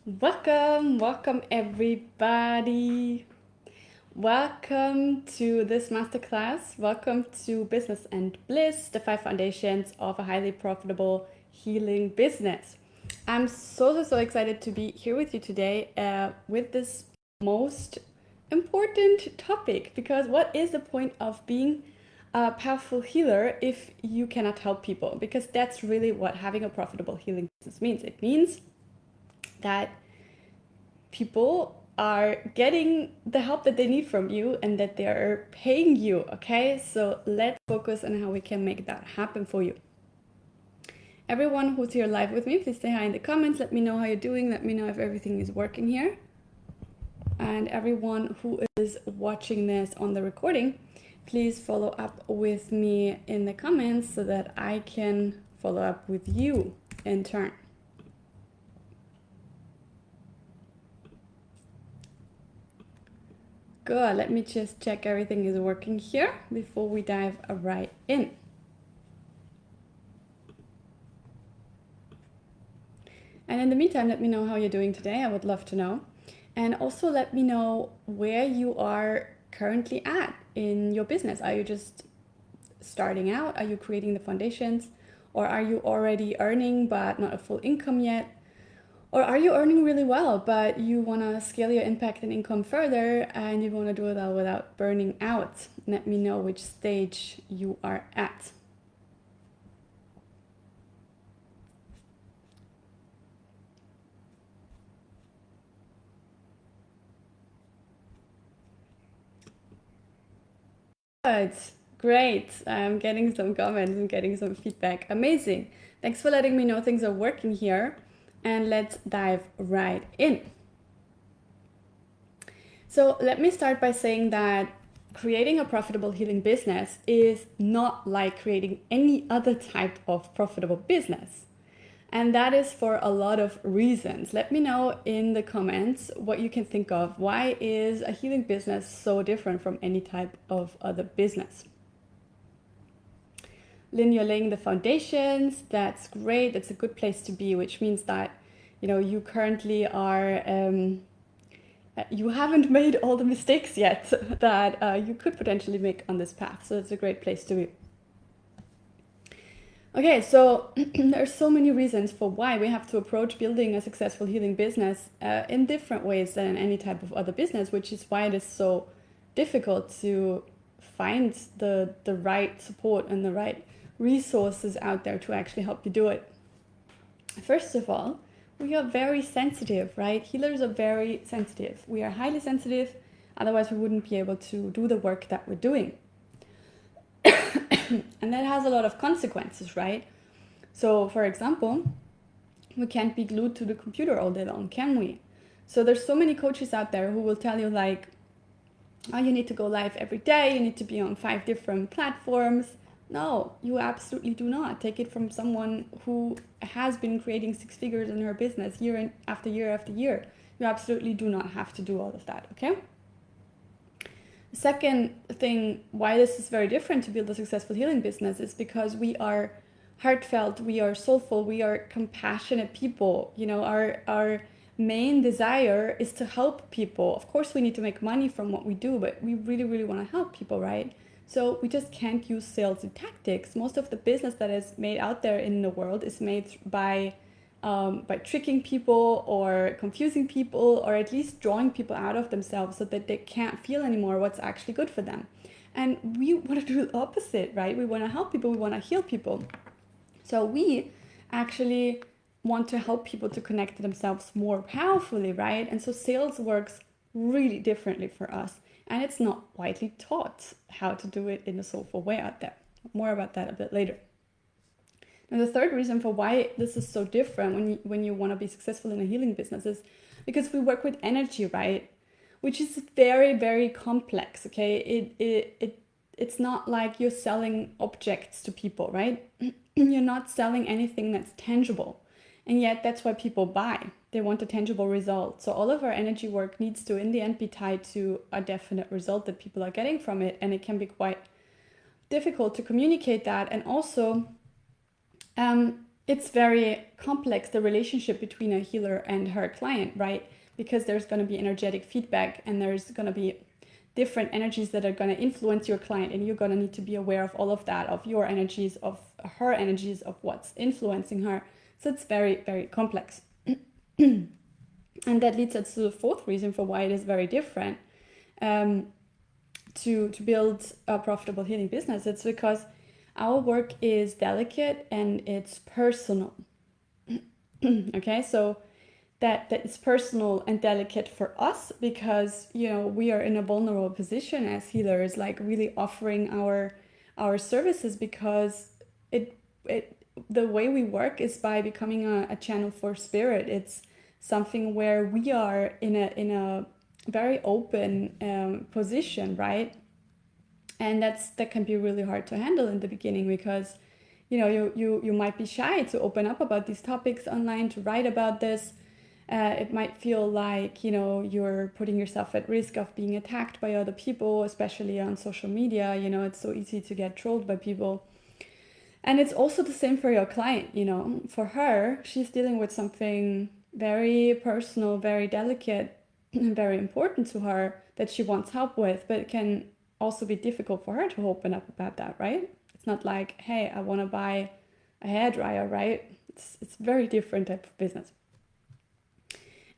Welcome everybody. Welcome to this masterclass. Welcome to Business and Bliss, the 5 foundations of a highly profitable healing business. I'm so excited to be here with you today with this most important topic, because what is the point of being a powerful healer if you cannot help people? Because that's really what having a profitable healing business means. It means that people are getting the help that they need from you and that they are paying you. Okay, so let's focus on how we can make that happen for you. Everyone who's here live with me, please say hi in the comments. Let me know how you're doing. Let me know if everything is working here. And everyone who is watching this on the recording, please follow up with me in the comments so that I can follow up with you in turn. Good. Let me just check everything is working here before we dive right in. And in the meantime, let me know how you're doing today. I would love to know. And also let me know where you are currently at in your business. Are you just starting out? Are you creating the foundations? Or are you already earning but not a full income yet? Or are you earning really well, but you want to scale your impact and income further and you want to do it all without burning out? Let me know which stage you are at. Good, great. I'm getting some comments, I'm getting some feedback. Amazing. Thanks for letting me know things are working here. And let's dive right in. So let me start by saying that creating a profitable healing business is not like creating any other type of profitable business. And that is for a lot of reasons. Let me know in the comments what you can think of. Why is a healing business so different from any type of other business? Lynn, you're laying the foundations. That's great. That's a good place to be, which means that, you currently are, you haven't made all the mistakes yet that you could potentially make on this path. So it's a great place to be. Okay, so there's so many reasons for why we have to approach building a successful healing business in different ways than any type of other business, which is why it is so difficult to find the right support and the right resources out there to actually help you do it. First of all, we are very sensitive, right? Healers are very sensitive. We are highly sensitive, otherwise we wouldn't be able to do the work that we're doing. And that has a lot of consequences, right? So, for example, we can't be glued to the computer all day long, can we? So there's so many coaches out there who will tell you like, oh, you need to go live every day, you need to be on 5 different platforms. No, you absolutely do not. Take it from someone who has been creating 6 figures in her business year after year after year. You absolutely do not have to do all of that, okay? Second thing why this is very different to build a successful healing business is because we are heartfelt, we are soulful, we are compassionate people. Our main desire is to help people. Of course we need to make money from what we do, but we really want to help people, right? So we just can't use sales tactics. Most of the business that is made out there in the world is made by tricking people or confusing people, or at least drawing people out of themselves so that they can't feel anymore what's actually good for them. And we want to do the opposite, right? We want to help people, we want to heal people. So we actually want to help people to connect to themselves more powerfully, right? And so sales works really differently for us. And it's not widely taught how to do it in a soulful way out there. More about that a bit later. And the third reason for why this is so different when you want to be successful in a healing business is because we work with energy, right? Which is very complex, okay? It's not like you're selling objects to people, right? You're not selling anything that's tangible. And yet that's why people buy. They want a tangible result. So all of our energy work needs to, in the end, be tied to a definite result that people are getting from it. And it can be quite difficult to communicate that. And also, it's very complex, the relationship between a healer and her client, right? Because there's going to be energetic feedback, and there's going to be different energies that are going to influence your client, and you're going to need to be aware of all of that, of your energies, of her energies, of what's influencing her. So it's very, very complex. And that leads us to the fourth reason for why it is very different, to build a profitable healing business. It's because our work is delicate and it's personal. Okay, so that it's personal and delicate for us because, you know, we are in a vulnerable position as healers, like really offering our services, because it the way we work is by becoming a channel for spirit. It's something where we are in a very open position, right? And that can be really hard to handle in the beginning, because you know you might be shy to open up about these topics online, to write about this. It might feel like, you know, you're putting yourself at risk of being attacked by other people, especially on social media. You know, it's so easy to get trolled by people. And it's also the same for your client. You know, for her, she's dealing with something very personal, very delicate, and very important to her that she wants help with, but it can also be difficult for her to open up about that, right? It's not like, hey, I want to buy a hairdryer, right? It's very different type of business.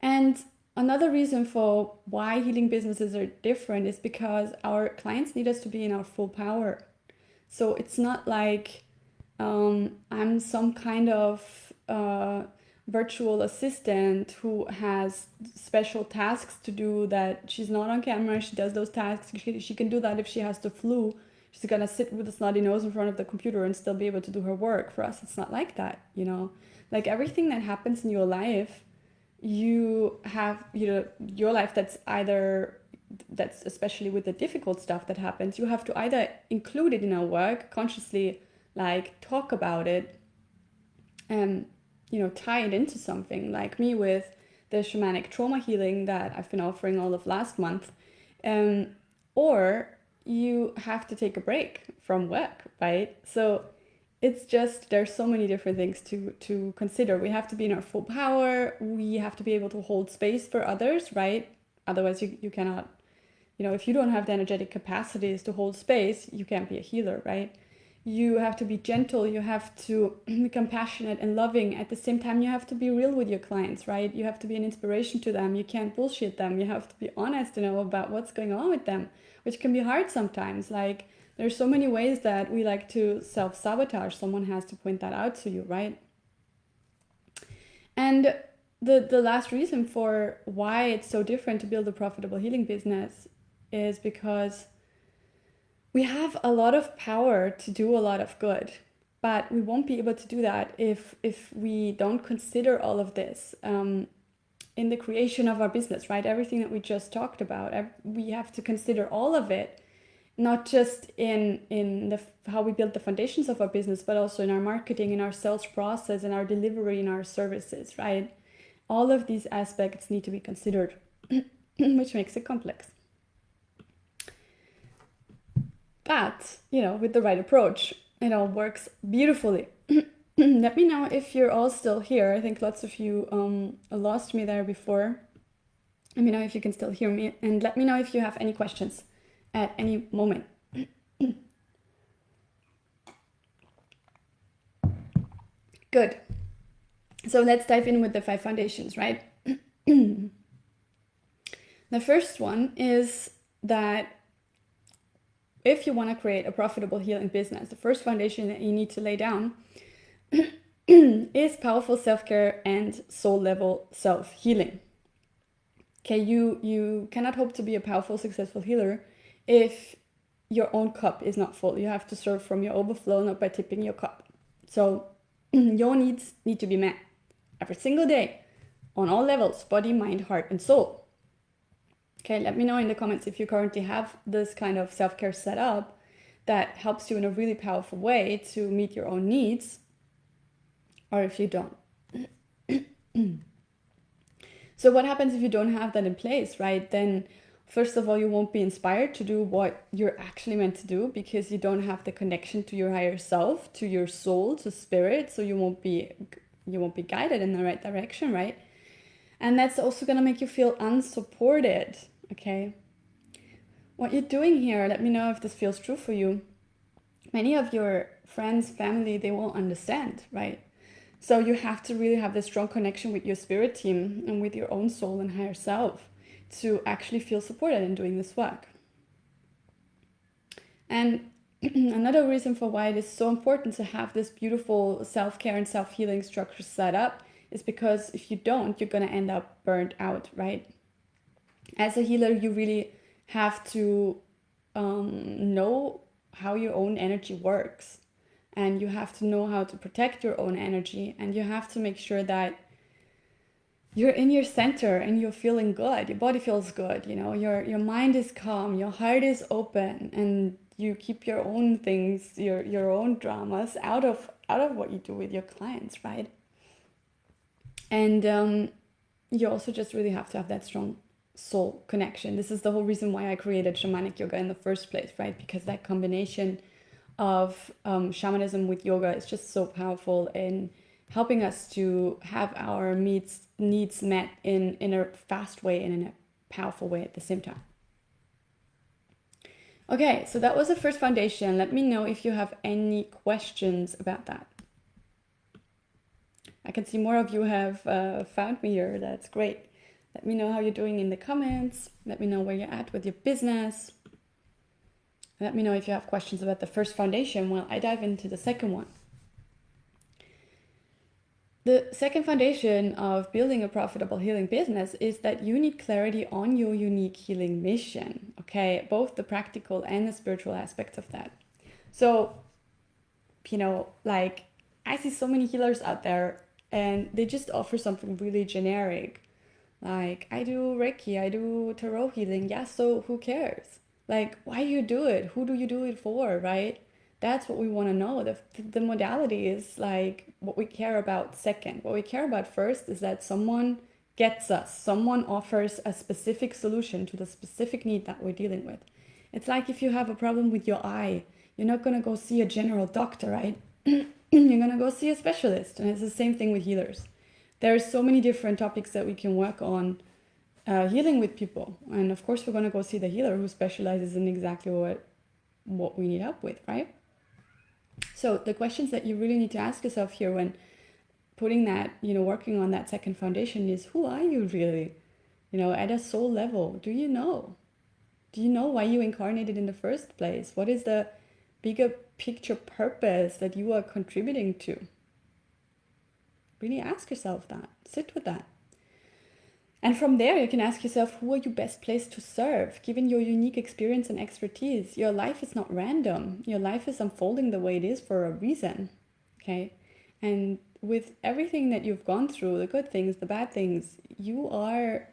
And another reason for why healing businesses are different is because our clients need us to be in our full power. So it's not like I'm some kind of virtual assistant who has special tasks to do that she's not on camera. She does those tasks. She can do that if she has the flu. She's gonna sit with a snotty nose in front of the computer and still be able to do her work. For us, it's not like that, you know. Like everything that happens in your life, you have, you know, your life that's especially with the difficult stuff that happens, you have to either include it in our work consciously, like talk about it, and you know, tie it into something. Like me with the shamanic trauma healing that I've been offering all of last month, or you have to take a break from work, right? So it's just, there's so many different things to consider. We have to be in our full power. We have to be able to hold space for others, right? Otherwise you cannot, you know, if you don't have the energetic capacities to hold space, you can't be a healer, right? You have to be gentle, you have to be compassionate and loving. At the same time, you have to be real with your clients, right? You have to be an inspiration to them. You can't bullshit them. You have to be honest, you know, about what's going on with them, which can be hard sometimes. Like, there's so many ways that we like to self-sabotage. Someone has to point that out to you, right? And the last reason for why it's so different to build a profitable healing business is because we have a lot of power to do a lot of good, but we won't be able to do that if we don't consider all of this in the creation of our business, right? Everything that we just talked about, we have to consider all of it, not just in how we build the foundations of our business, but also in our marketing, in our sales process, in our delivery, in our services, right? All of these aspects need to be considered, which makes it complex. But, you know, with the right approach, it all works beautifully. Let me know if you're all still here. I think lots of you lost me there before. Let me know if you can still hear me, and let me know if you have any questions at any moment. Good. So let's dive in with the 5 foundations, right? The first one is that if you want to create a profitable healing business, the first foundation that you need to lay down is powerful self-care and soul-level self-healing. Okay, you cannot hope to be a powerful, successful healer if your own cup is not full. You have to serve from your overflow, not by tipping your cup. So your needs need to be met every single day on all levels: body, mind, heart, and soul. Okay, let me know in the comments if you currently have this kind of self-care set up that helps you in a really powerful way to meet your own needs, or if you don't. So what happens if you don't have that in place, right? Then First of all, you won't be inspired to do what you're actually meant to do because you don't have the connection to your higher self, to your soul, to spirit. So you won't be guided in the right direction, right? And that's also going to make you feel unsupported, okay? What you're doing here, let me know if this feels true for you. Many of your friends, family, they won't understand, right? So you have to really have this strong connection with your spirit team and with your own soul and higher self to actually feel supported in doing this work. And another reason for why it is so important to have this beautiful self-care and self-healing structure set up is because if you don't, you're going to end up burnt out, right? As a healer, you really have to know how your own energy works, and you have to know how to protect your own energy, and you have to make sure that you're in your center and you're feeling good, your body feels good, you know, your mind is calm, your heart is open, and you keep your own things, your own dramas out of what you do with your clients, right? And you also just really have to have that strong soul connection. This is the whole reason why I created shamanic yoga in the first place, right? Because that combination of shamanism with yoga is just so powerful in helping us to have our needs met in a fast way and in a powerful way at the same time. Okay, so that was the first foundation. Let me know if you have any questions about that. I can see more of you have found me here. That's great. Let me know how you're doing in the comments. Let me know where you're at with your business. Let me know if you have questions about the first foundation while I dive into the second one. The second foundation of building a profitable healing business is that you need clarity on your unique healing mission, okay? Both the practical and the spiritual aspects of that. So, you know, like I see so many healers out there and they just offer something really generic. Like, I do Reiki, I do tarot healing. Yeah, so who cares? Like, why do you do it? Who do you do it for, right? That's what we want to know. The modality is like what we care about second. What we care about first is that someone gets us. Someone offers a specific solution to the specific need that we're dealing with. It's like if you have a problem with your eye, you're not going to go see a general doctor, right? You're going to go see a specialist. And it's the same thing with healers. There are so many different topics that we can work on healing with people. And of course, we're going to go see the healer who specializes in exactly what we need help with, right? So the questions that you really need to ask yourself here when putting that, you know, working on that second foundation is, who are you really? You know, at a soul level, do you know? Do you know why you incarnated in the first place? What is the bigger picture purpose that you are contributing to? Really ask yourself that. Sit with that. And from there, you can ask yourself, who are you best placed to serve? Given your unique experience and expertise, your life is not random. Your life is unfolding the way it is for a reason, okay? And with everything that you've gone through, the good things, the bad things, you are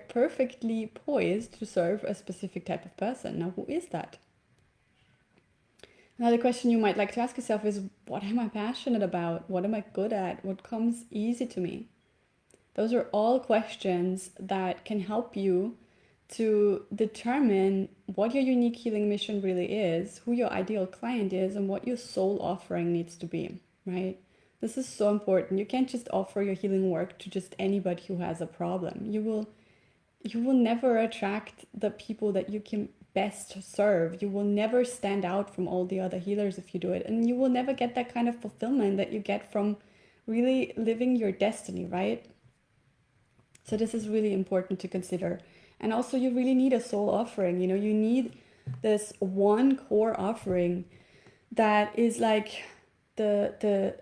perfectly poised to serve a specific type of person. Now, who is that? Another question you might like to ask yourself is, what am I passionate about? What am I good at? What comes easy to me? Those are all questions that can help you to determine what your unique healing mission really is, who your ideal client is, and what your soul offering needs to be, right? This is so important. You can't just offer your healing work to just anybody who has a problem. You will never attract the people that you can best serve. You will never stand out from all the other healers if you do it. And you will never get that kind of fulfillment that you get from really living your destiny, right? So this is really important to consider. And also you really need a soul offering. You know, you need this one core offering that is like the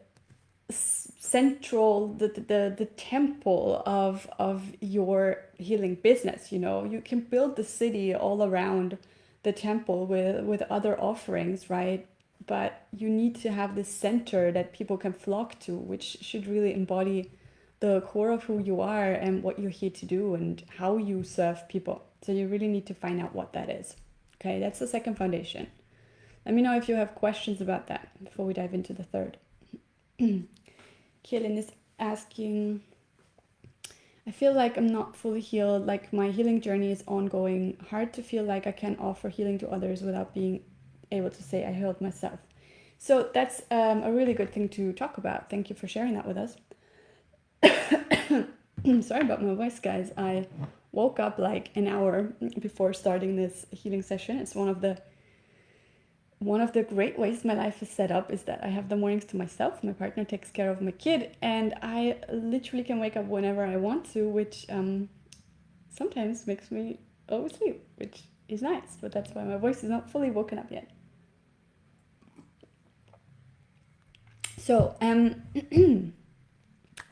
central, the temple of your healing business. You know, you can build the city all around the temple with other offerings, right? But you need to have this center that people can flock to, which should really embody the core of who you are and what you're here to do and how you serve people. So you really need to find out what that is. Okay, that's the second foundation. Let me know if you have questions about that before we dive into the third. Kaylin is asking, I feel like I'm not fully healed, like my healing journey is ongoing. Hard to feel like I can offer healing to others without being able to say I healed myself. So that's a really good thing to talk about. Thank you for sharing that with us. Sorry about my voice, guys. I woke up like an hour before starting this healing session. It's one of the great ways my life is set up is that I have the mornings to myself. My partner takes care of my kid, and I literally can wake up whenever I want to, which sometimes makes me oversleep, which is nice. But that's why my voice is not fully woken up yet. So,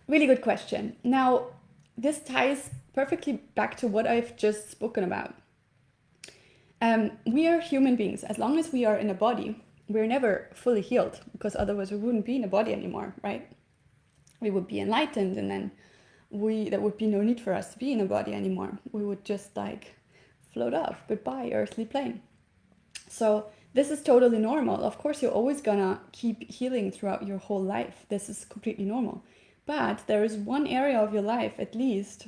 really good question. Now, this ties perfectly back to what I've just spoken about. We are human beings. As long as we are in a body, we're never fully healed, because otherwise we wouldn't be in a body anymore, right? We would be enlightened, and then there would be no need for us to be in a body anymore. We would just like float off. Goodbye, earthly plane. So this is totally normal. Of course, you're always gonna keep healing throughout your whole life. This is completely normal. But there is one area of your life, at least,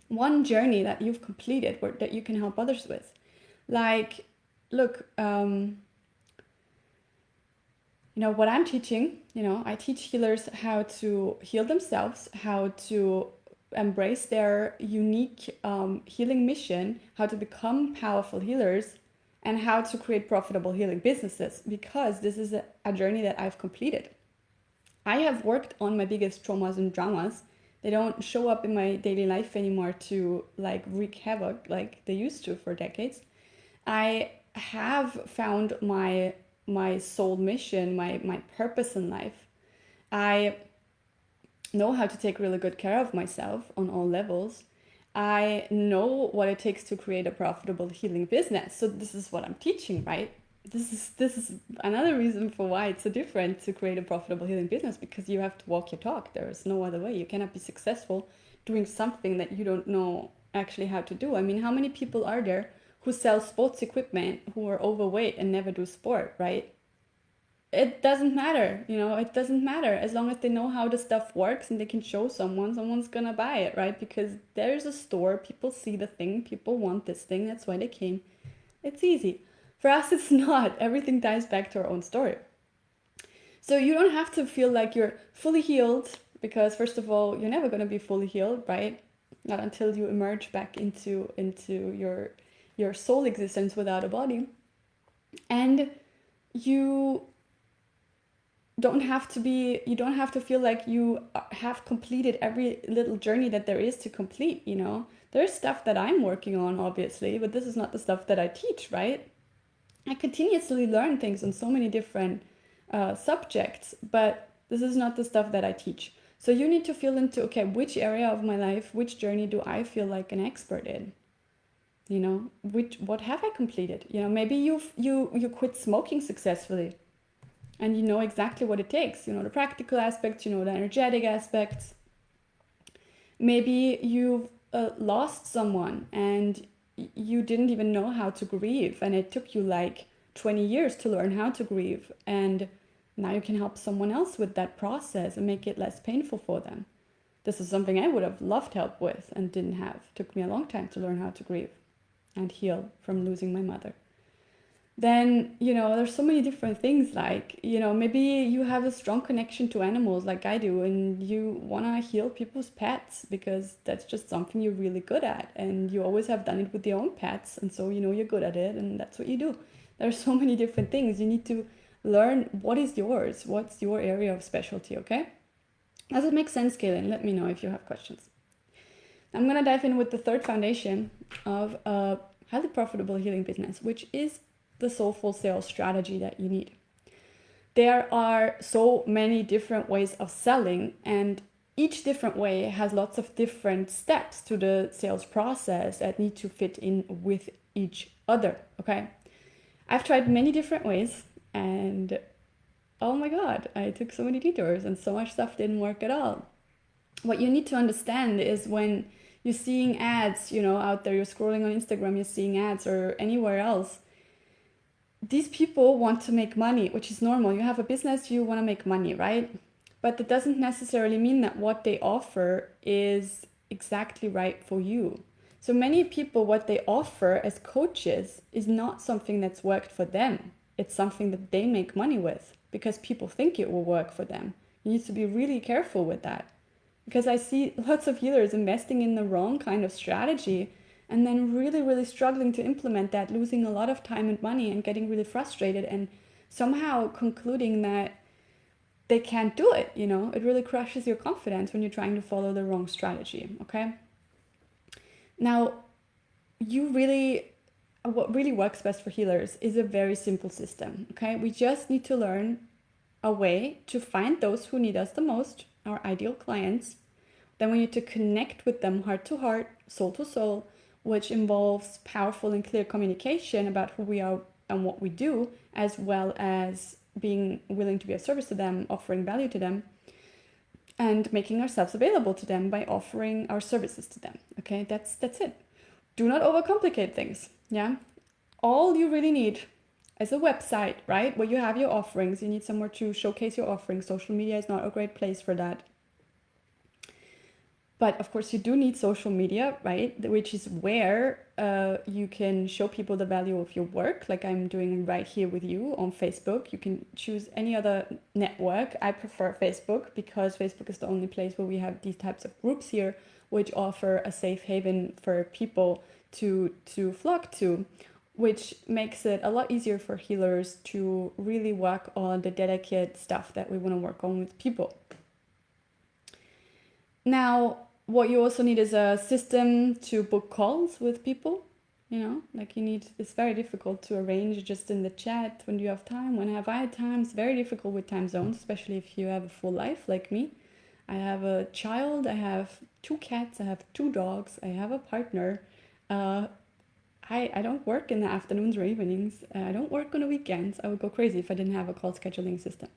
one journey that you've completed that you can help others with. Like, look, what I'm teaching, I teach healers how to heal themselves, how to embrace their unique healing mission, how to become powerful healers, and how to create profitable healing businesses, because this is a journey that I've completed. I have worked on my biggest traumas and dramas. They don't show up in my daily life anymore to like wreak havoc like they used to for decades. I have found my soul mission, my purpose in life. I know how to take really good care of myself on all levels. I know what it takes to create a profitable healing business. So this is what I'm teaching, right? This is another reason for why it's so different to create a profitable healing business, because you have to walk your talk. There is no other way. You cannot be successful doing something that you don't know actually how to do. I mean, how many people are there who sell sports equipment who are overweight and never do sport, right? It doesn't matter, it doesn't matter. As long as they know how the stuff works and they can show someone's gonna buy it, right? Because there's a store, people see the thing, people want this thing, that's why they came. It's easy. For us, it's not. Everything ties back to our own story. So you don't have to feel like you're fully healed, because first of all, you're never gonna be fully healed, right? Not until you emerge back into your soul existence without a body. And you don't have to feel like you have completed every little journey that there is to complete. There's stuff that I'm working on, obviously, but this is not the stuff that I teach, right? I continuously learn things on so many different subjects, but this is not the stuff that I teach. So you need to feel into, okay, which area of my life, which journey do I feel like an expert in? What have I completed? Maybe you quit smoking successfully, and you know exactly what it takes. The practical aspects, the energetic aspects. Maybe you've lost someone and you didn't even know how to grieve, and it took you like 20 years to learn how to grieve, and now you can help someone else with that process and make it less painful for them. This is something I would have loved help with and didn't have. It took me a long time to learn how to grieve and heal from losing my mother. Then, there's so many different things, like, maybe you have a strong connection to animals like I do, and you want to heal people's pets because that's just something you're really good at, and you always have done it with your own pets, and so you're good at it, and that's what you do. There's so many different things. You need to learn what is yours, what's your area of specialty, okay? Does it make sense, Kaylin? Let me know if you have questions. I'm going to dive in with the third foundation of a highly profitable healing business, which is the Soulful Sales Strategy that you need. There are so many different ways of selling, and each different way has lots of different steps to the sales process that need to fit in with each other, okay? I've tried many different ways, and oh my God, I took so many detours and so much stuff didn't work at all. What you need to understand is when you're seeing ads, out there, you're scrolling on Instagram, you're seeing ads or anywhere else, these people want to make money, which is normal. You have a business, you want to make money, right? But that doesn't necessarily mean that what they offer is exactly right for you. So many people, what they offer as coaches is not something that's worked for them. It's something that they make money with because people think it will work for them. You need to be really careful with that, because I see lots of healers investing in the wrong kind of strategy and then really, really struggling to implement that, losing a lot of time and money and getting really frustrated and somehow concluding that they can't do it. It really crushes your confidence when you're trying to follow the wrong strategy. Okay. Now, what really works best for healers is a very simple system. Okay. We just need to learn a way to find those who need us the most, our ideal clients. Then we need to connect with them heart to heart, soul to soul, which involves powerful and clear communication about who we are and what we do, as well as being willing to be of service to them, offering value to them, and making ourselves available to them by offering our services to them. Okay, that's it. Do not overcomplicate things. Yeah, all you really need is a website, right, where you have your offerings. You need somewhere to showcase your offerings. Social media is not a great place for that. But of course, you do need social media, right? Which is where you can show people the value of your work, like I'm doing right here with you on Facebook. You can choose any other network. I prefer Facebook because Facebook is the only place where we have these types of groups here, which offer a safe haven for people to flock to, which makes it a lot easier for healers to really work on the delicate stuff that we want to work on with people. Now, what you also need is a system to book calls with people. It's very difficult to arrange just in the chat when you have time. When have I time? It's very difficult with time zones, especially if you have a full life like me. I have a child, I have 2 cats, I have 2 dogs, I have a partner. I don't work in the afternoons or evenings. I don't work on the weekends. I would go crazy if I didn't have a call scheduling system.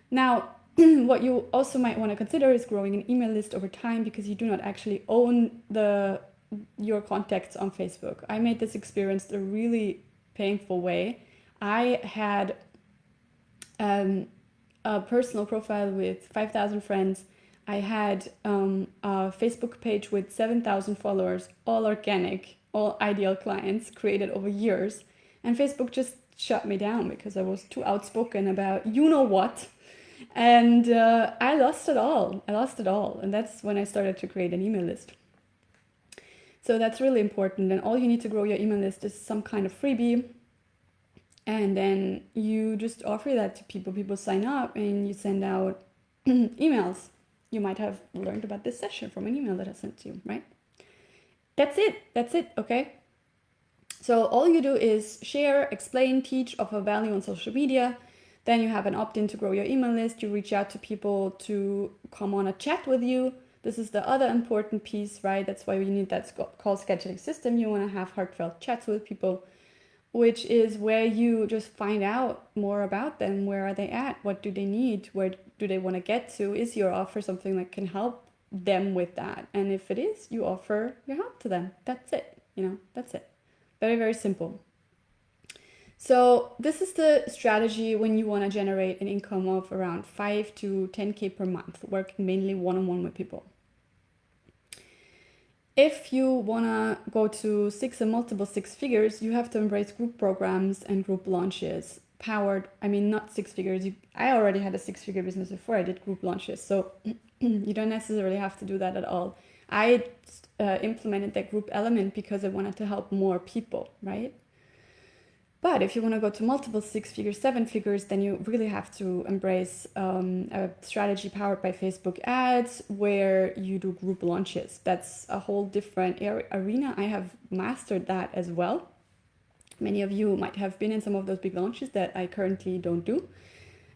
Now, what you also might want to consider is growing an email list over time, because you do not actually own your contacts on Facebook. I made this experience a really painful way. I had a personal profile with 5,000 friends. I had a Facebook page with 7,000 followers, all organic, all ideal clients created over years. And Facebook just shut me down because I was too outspoken about what. And I lost it all. And that's when I started to create an email list. So that's really important. And all you need to grow your email list is some kind of freebie. And then you just offer that to people. People sign up and you send out emails. You might have learned about this session from an email that I sent to you, right? That's it, okay? So all you do is share, explain, teach, offer value on social media. Then you have an opt-in to grow your email list. You reach out to people to come on a chat with you. This is the other important piece, right? That's why you need that call scheduling system. You want to have heartfelt chats with people, which is where you just find out more about them. Where are they at? What do they need? Where do they want to get to? Is your offer something that can help them with that? And if it is, you offer your help to them. That's it. That's it. Very, very simple. So this is the strategy when you want to generate an income of around 5 to 10K per month, working mainly one-on-one with people. If you want to go to 6 and multiple 6 figures, you have to embrace group programs and group launches not 6 figures. I already had a 6-figure business before I did group launches. So you don't necessarily have to do that at all. I implemented that group element because I wanted to help more people, right? But if you want to go to multiple 6 figures, 7 figures, then you really have to embrace a strategy powered by Facebook ads where you do group launches. That's a whole different arena. I have mastered that as well. Many of you might have been in some of those big launches that I currently don't do.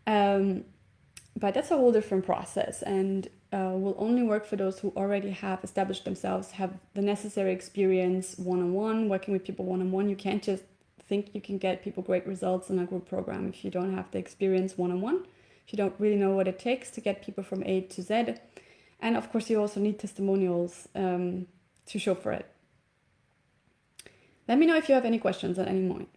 But that's a whole different process and will only work for those who already have established themselves, have the necessary experience one-on-one, working with people one-on-one. You can't just think you can get people great results in a group program if you don't have the experience one-on-one, if you don't really know what it takes to get people from A to Z. And of course, you also need testimonials to show for it. Let me know if you have any questions at any moment.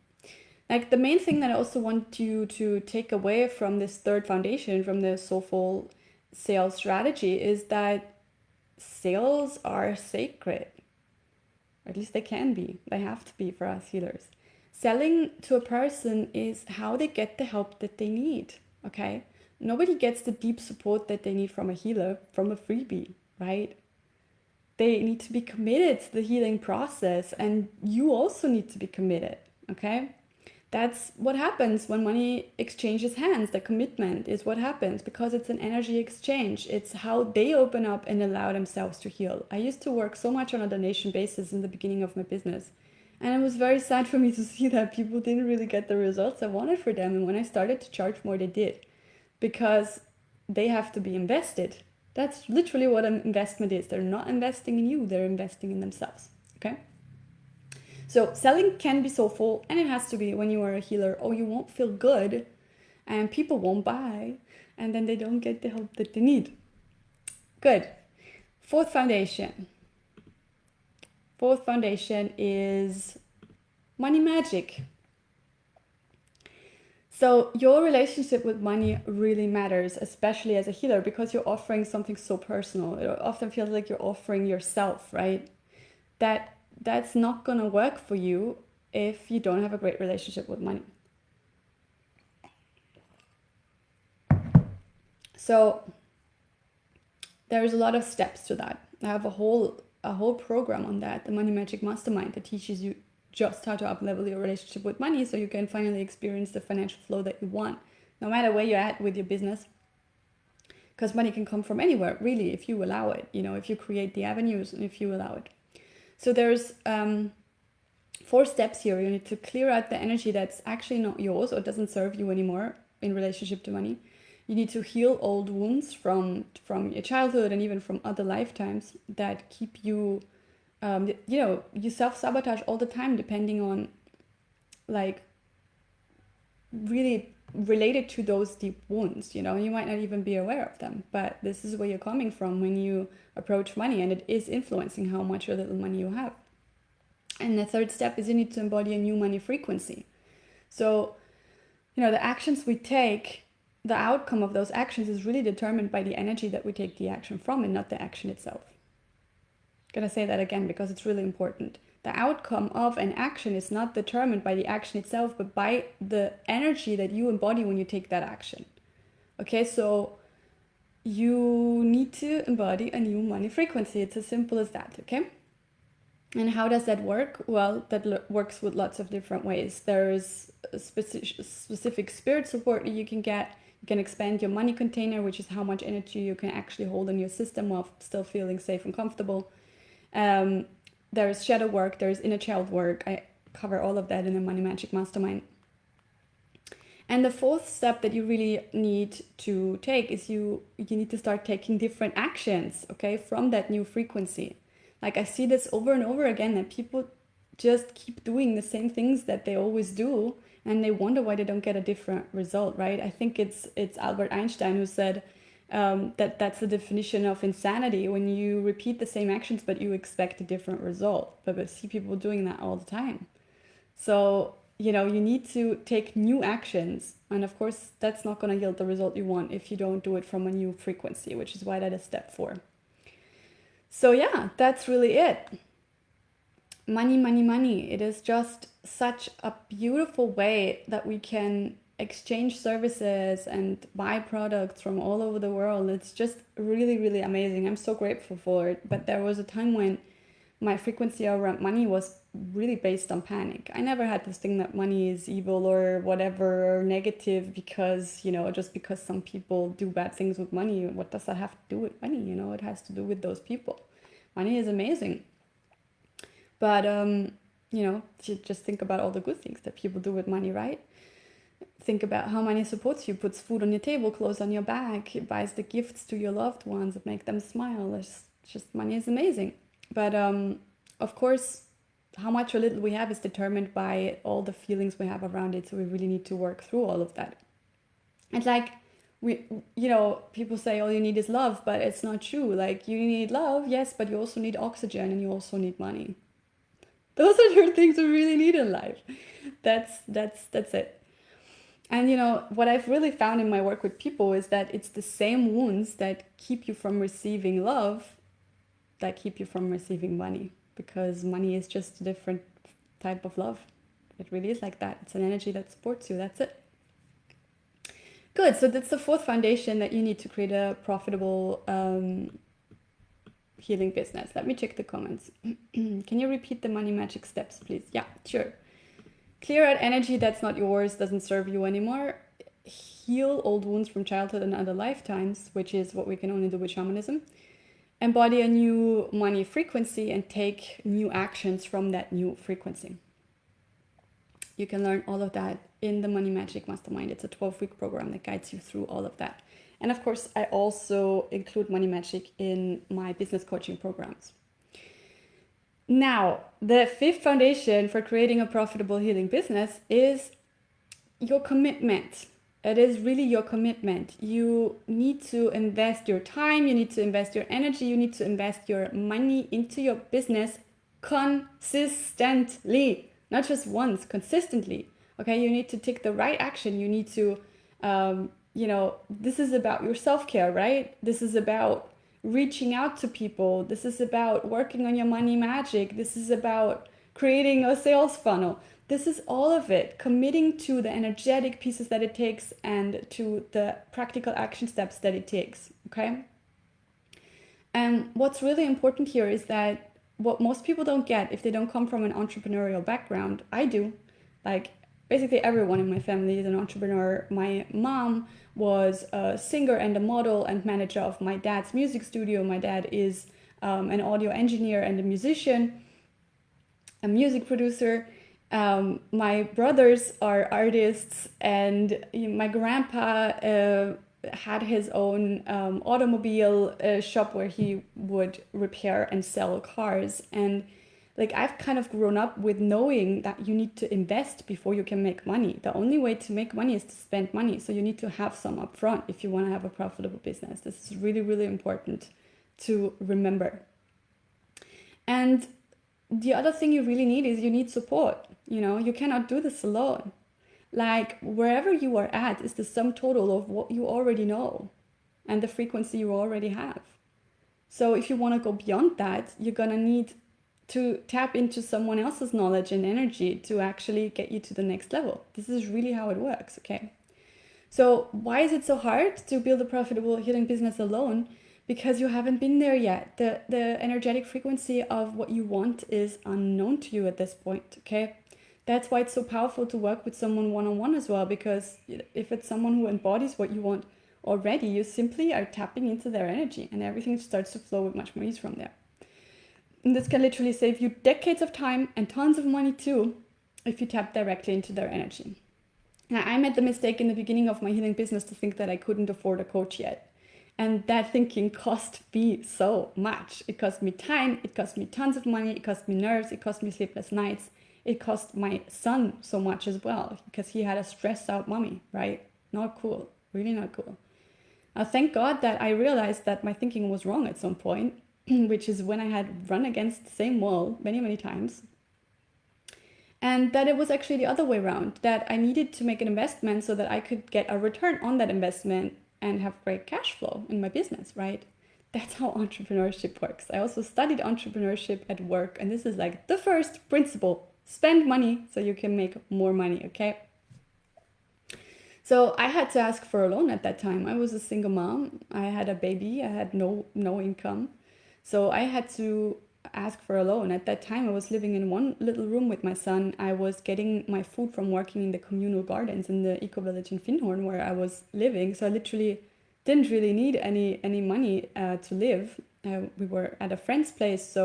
Like the main thing that I also want you to take away from this third foundation, from the Soulful Sales Strategy, is that sales are sacred. Or at least they can be. They have to be for us healers. Selling to a person is how they get the help that they need, okay? Nobody gets the deep support that they need from a healer from a freebie, right? They need to be committed to the healing process, and you also need to be committed, okay? That's what happens when money exchanges hands. The commitment is what happens because it's an energy exchange. It's how they open up and allow themselves to heal. I used to work so much on a donation basis in the beginning of my business. And it was very sad for me to see that people didn't really get the results I wanted for them. And when I started to charge more, they did. Because they have to be invested. That's literally what an investment is. They're not investing in you, they're investing in themselves. Okay? So selling can be soulful, and it has to be when you are a healer, or you won't feel good and people won't buy, and then they don't get the help that they need. Good. Fourth foundation. Fourth foundation is money magic. So your relationship with money really matters, especially as a healer, because you're offering something so personal. It often feels like you're offering yourself, right? That's not gonna work for you if you don't have a great relationship with money. So there's a lot of steps to that. I have a whole program on that, the Money Magic Mastermind, that teaches you just how to up-level your relationship with money so you can finally experience the financial flow that you want, no matter where you're at with your business. Because money can come from anywhere, really, if you allow it, if you create the avenues and if you allow it. So there's 4 steps here. You need to clear out the energy that's actually not yours or doesn't serve you anymore in relationship to money. You need to heal old wounds from your childhood and even from other lifetimes that keep you, you self-sabotage all the time, depending on, like, really related to those deep wounds. You might not even be aware of them, but this is where you're coming from when you approach money, and it is influencing how much or little money you have. And the 3rd step is you need to embody a new money frequency. So, the actions we take, the outcome of those actions is really determined by the energy that we take the action from, and not the action itself. I'm gonna say that again because it's really important. The outcome of an action is not determined by the action itself, but by the energy that you embody when you take that action. Okay, so you need to embody a new money frequency. It's as simple as that, okay? And how does that work? Well, that works with lots of different ways. There's a specific spirit support that you can get. You can expand your money container, which is how much energy you can actually hold in your system while still feeling safe and comfortable. There's shadow work, there's inner child work. I cover all of that in the Money Magic Mastermind. And the 4th step that you really need to take is you need to start taking different actions, okay, from that new frequency. Like, I see this over and over again, that people just keep doing the same things that they always do, and they wonder why they don't get a different result, right? I think it's Albert Einstein who said that's the definition of insanity, when you repeat the same actions but you expect a different result. But I see people doing that all the time. So, you need to take new actions, and of course that's not going to yield the result you want if you don't do it from a new frequency, which is why that is step 4. So yeah, that's really it. Money, money, money. It is just such a beautiful way that we can exchange services and buy products from all over the world. It's just really, really amazing. I'm so grateful for it. But there was a time when my frequency around money was really based on panic. I never had this thing that money is evil or whatever, or negative, because, just because some people do bad things with money, what does that have to do with money? It has to do with those people. Money is amazing. But, you just think about all the good things that people do with money, right? Think about how money supports you, puts food on your table, clothes on your back, it buys the gifts to your loved ones that make them smile. It's just money is amazing. But of course, how much or little we have is determined by all the feelings we have around it. So we really need to work through all of that. It's like, people say all you need is love, but it's not true. Like, you need love, yes, but you also need oxygen and you also need money. Those are the things we really need in life. That's it. And what I've really found in my work with people is that it's the same wounds that keep you from receiving love that keep you from receiving money, because money is just a different type of love. It really is like that. It's an energy that supports you. That's it. Good. So that's the fourth foundation, that you need to create a profitable healing business. Let me check the comments. Can you repeat the money magic steps, please? Yeah, sure. Clear out energy that's not yours, doesn't serve you anymore. Heal old wounds from childhood and other lifetimes, which is what we can only do with shamanism. Embody a new money frequency and take new actions from that new frequency. You can learn all of that in the Money Magic Mastermind. It's a 12-week program that guides you through all of that. And of course, I also include Money Magic in my business coaching programs. Now, the fifth foundation for creating a profitable healing business is your commitment. It is really your commitment. You need to invest your time, you need to invest your energy, you need to invest your money into your business consistently, not just once, consistently. Okay, you need to take the right action. You need to, this is about your self-care, right? This is about reaching out to people. This is about working on your money magic. This is about creating a sales funnel. This is all of it, committing to the energetic pieces that it takes and to the practical action steps that it takes, okay? And what's really important here is that what most people don't get if they don't come from an entrepreneurial background, I do, like basically everyone in my family is an entrepreneur. My mom was a singer and a model and manager of my dad's music studio. My dad is an audio engineer and a musician, a music producer. My brothers are artists, and my grandpa had his own automobile shop where he would repair and sell cars. And like, I've kind of grown up with knowing that you need to invest before you can make money. The only way to make money is to spend money. So you need to have some upfront if you want to have a profitable business. This is really, really important to remember. And the other thing you really need is you need support. You know, you cannot do this alone. Like, wherever you are at is the sum total of what you already know and the frequency you already have. So if you want to go beyond that, you're going to need to tap into someone else's knowledge and energy to actually get you to the next level. This is really how it works, okay? So why is it so hard to build a profitable healing business alone? Because you haven't been there yet. The energetic frequency of what you want is unknown to you at this point, okay? That's why it's so powerful to work with someone one-on-one as well, because if it's someone who embodies what you want already, you simply are tapping into their energy and everything starts to flow with much more ease from there. And this can literally save you decades of time and tons of money too, if you tap directly into their energy. Now, I made the mistake in the beginning of my healing business to think that I couldn't afford a coach yet. And that thinking cost me so much. It cost me time, it cost me tons of money, it cost me nerves, it cost me sleepless nights. It cost my son so much as well, because he had a stressed out mommy, right? Not cool, really not cool. Thank God that I realized that my thinking was wrong at some point, which is when I had run against the same wall many, many times. And that it was actually the other way around, that I needed to make an investment so that I could get a return on that investment and have great cash flow in my business, right? That's how entrepreneurship works. I also studied entrepreneurship at work, and this is like the first principle. Spend money so you can make more money, okay? So I had to ask for a loan at that time. I was a single mom. I had a baby. I had no income. So I had to ask for a loan. At that time, I was living in one little room with my son. I was getting my food from working in the communal gardens in the eco village in Finnhorn where I was living. So I literally didn't really need any money to live. We were at a friend's place,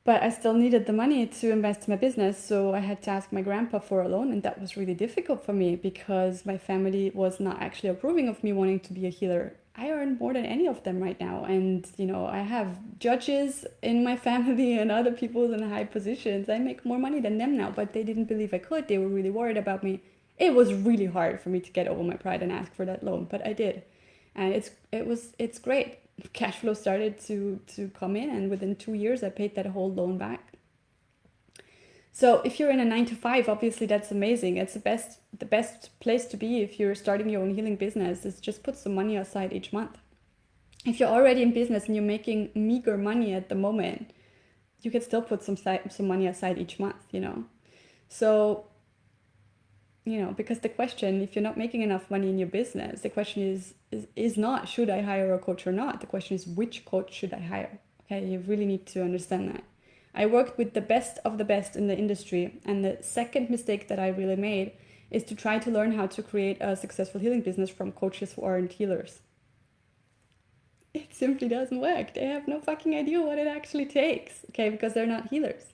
but I still needed the money to invest in my business. So I had to ask my grandpa for a loan, and that was really difficult for me because my family was not actually approving of me wanting to be a healer. I earn more than any of them right now. And, you know, I have judges in my family and other people in high positions. I make more money than them now, but they didn't believe I could. They were really worried about me. It was really hard for me to get over my pride and ask for that loan, but I did. And it's great. Cash flow started to come in, and within 2 years I paid that whole loan back. So if you're in a 9-to-5, obviously that's amazing. It's the best place to be if you're starting your own healing business, is just put some money aside each month. If you're already in business and you're making meager money at the moment, you can still put some money aside each month, you know. So, you know, because the question, if you're not making enough money in your business, the question is not should I hire a coach or not. The question is which coach should I hire? Okay, you really need to understand that. I worked with the best of the best in the industry, and the second mistake that I really made is to try to learn how to create a successful healing business from coaches who aren't healers. It simply doesn't work. They have no fucking idea what it actually takes, okay, because they're not healers.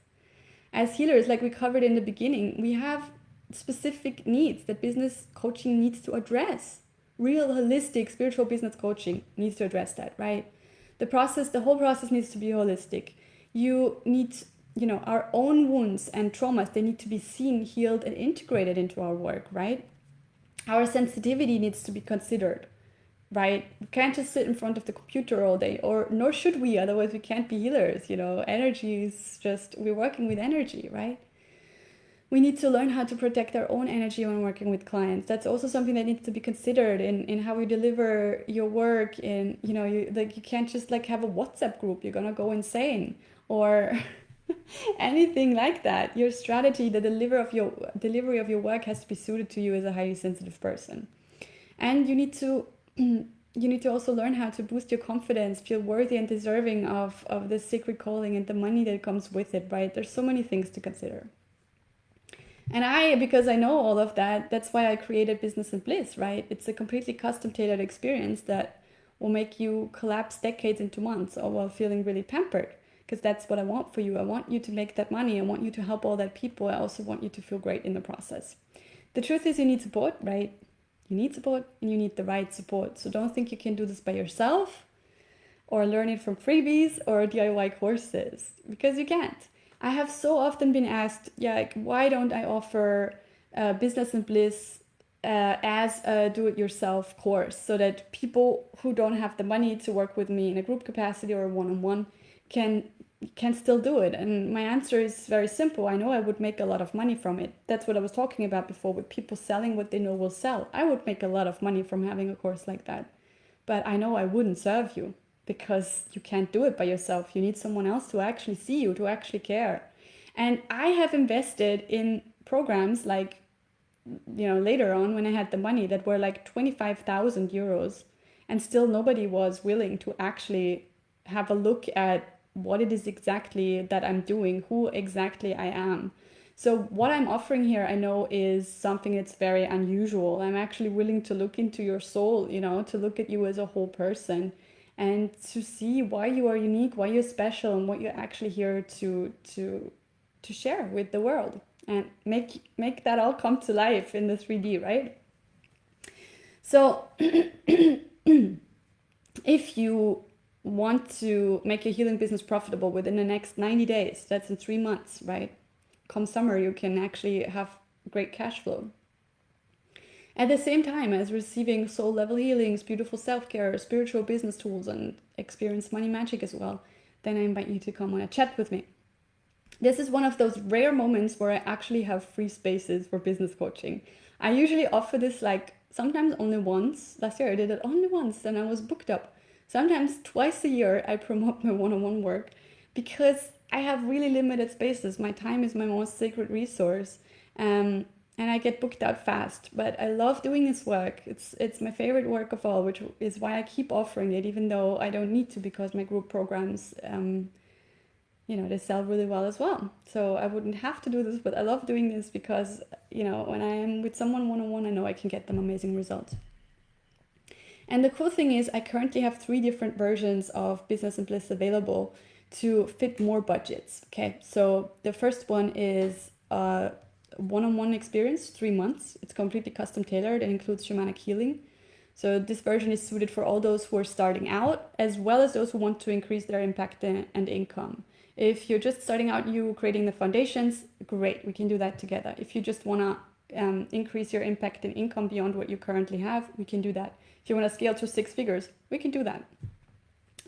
As healers, like we covered in the beginning, we have specific needs that business coaching needs to address. Real holistic spiritual business coaching needs to address that, right? The whole process needs to be holistic. You need, you know, our own wounds and traumas, they need to be seen, healed, and integrated into our work, right? Our sensitivity needs to be considered, right? We can't just sit in front of the computer all day, or nor should we, otherwise we can't be healers, you know. Energy is just, we're working with energy, right? We need to learn how to protect our own energy when working with clients. That's also something that needs to be considered in how you deliver your work. In, you know, you can't just like have a WhatsApp group, you're gonna go insane, or anything like that. Your strategy, the delivery of your work has to be suited to you as a highly sensitive person. And you need to also learn how to boost your confidence, feel worthy and deserving of this sacred calling and the money that comes with it, right? There's so many things to consider. And because I know all of that, that's why I created Business and Bliss, right? It's a completely custom tailored experience that will make you collapse decades into months, or while feeling really pampered. Because that's what I want for you. I want you to make that money. I want you to help all that people. I also want you to feel great in the process. The truth is, you need support, right? You need support, and you need the right support. So don't think you can do this by yourself, or learn it from freebies or DIY courses, because you can't. I have so often been asked, yeah, like, why don't I offer Business and Bliss as a do-it-yourself course, so that people who don't have the money to work with me in a group capacity or one-on-one can still do it? And my answer is very simple. I know I would make a lot of money from it. That's what I was talking about before, with people selling what they know will sell. I would make a lot of money from having a course like that. But I know I wouldn't serve you, because you can't do it by yourself. You need someone else to actually see you, to actually care. And I have invested in programs like, you know, later on when I had the money, that were like 25,000 euros, and still nobody was willing to actually have a look at what it is exactly that I'm doing, who exactly I am. So what I'm offering here, I know, is something that's very unusual. I'm actually willing to look into your soul, you know, to look at you as a whole person, and to see why you are unique, why you're special, and what you're actually here to share with the world, and make that all come to life in the 3D, right? So if you want to make your healing business profitable within the next 90 days, that's in 3 months, right? Come summer, you can actually have great cash flow. At the same time as receiving soul level healings, beautiful self-care, spiritual business tools, and experience money magic as well, then I invite you to come on a chat with me. This is one of those rare moments where I actually have free spaces for business coaching. I usually offer this like sometimes only once. Last year I did it only once, and I was booked up. Sometimes twice a year I promote my one-on-one work, because I have really limited spaces. My time is my most sacred resource. And I get booked out fast, but I love doing this work. It's my favorite work of all, which is why I keep offering it, even though I don't need to, because my group programs, you know, they sell really well as well. So I wouldn't have to do this, but I love doing this because, you know, when I am with someone one-on-one, I know I can get them amazing results. And the cool thing is, I currently have 3 different versions of Business and Bliss available to fit more budgets. Okay, so the first one is one-on-one experience, 3 months. It's completely custom tailored and includes shamanic healing. So this version is suited for all those who are starting out, as well as those who want to increase their impact and income. If you're just starting out, you creating the foundations, great, we can do that together. If you just want to increase your impact and income beyond what you currently have, we can do that. If you want to scale to 6 figures, we can do that.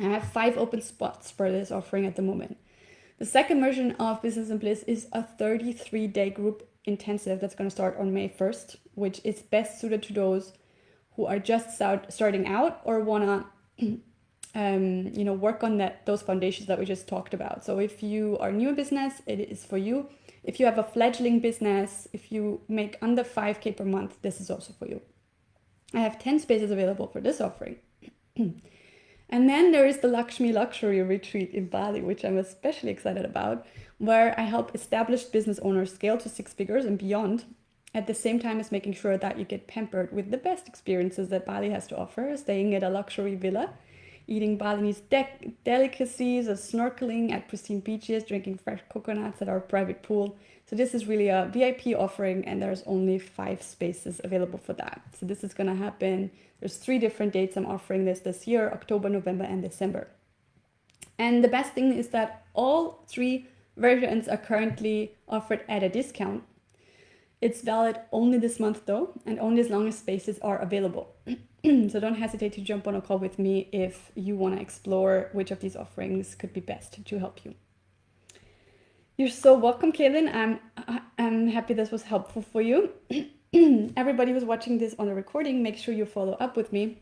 I have 5 open spots for this offering at the moment. The second version of Business and Bliss is a 33-day group intensive that's going to start on May 1st, which is best suited to those who are just starting out, or want to work on those foundations that we just talked about. So if you are new in business, it is for you. If you have a fledgling business, if you make under 5K per month, this is also for you. I have 10 spaces available for this offering. And then there is the Lakshmi Luxury Retreat in Bali, which I'm especially excited about, where I help established business owners scale to 6 figures and beyond, at the same time as making sure that you get pampered with the best experiences that Bali has to offer, staying at a luxury villa, eating Balinese delicacies, snorkeling at pristine beaches, drinking fresh coconuts at our private pool. So this is really a VIP offering, and there's only 5 spaces available for that. So this is going to happen. There's 3 different dates I'm offering this year: October, November, and December. And the best thing is that all 3 versions are currently offered at a discount. It's valid only this month though, and only as long as spaces are available. So don't hesitate to jump on a call with me if you want to explore which of these offerings could be best to help you. You're so welcome, Kaylin. I'm happy this was helpful for you. Everybody who's watching this on the recording, make sure you follow up with me.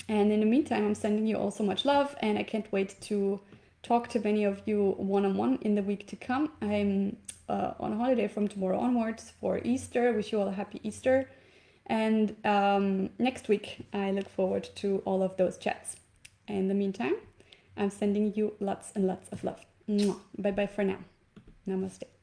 And in the meantime, I'm sending you all so much love, and I can't wait to talk to many of you one-on-one in the week to come. I'm on holiday from tomorrow onwards for Easter. Wish you all a happy Easter. And next week, I look forward to all of those chats. In the meantime, I'm sending you lots and lots of love. Bye-bye for now. Namaste.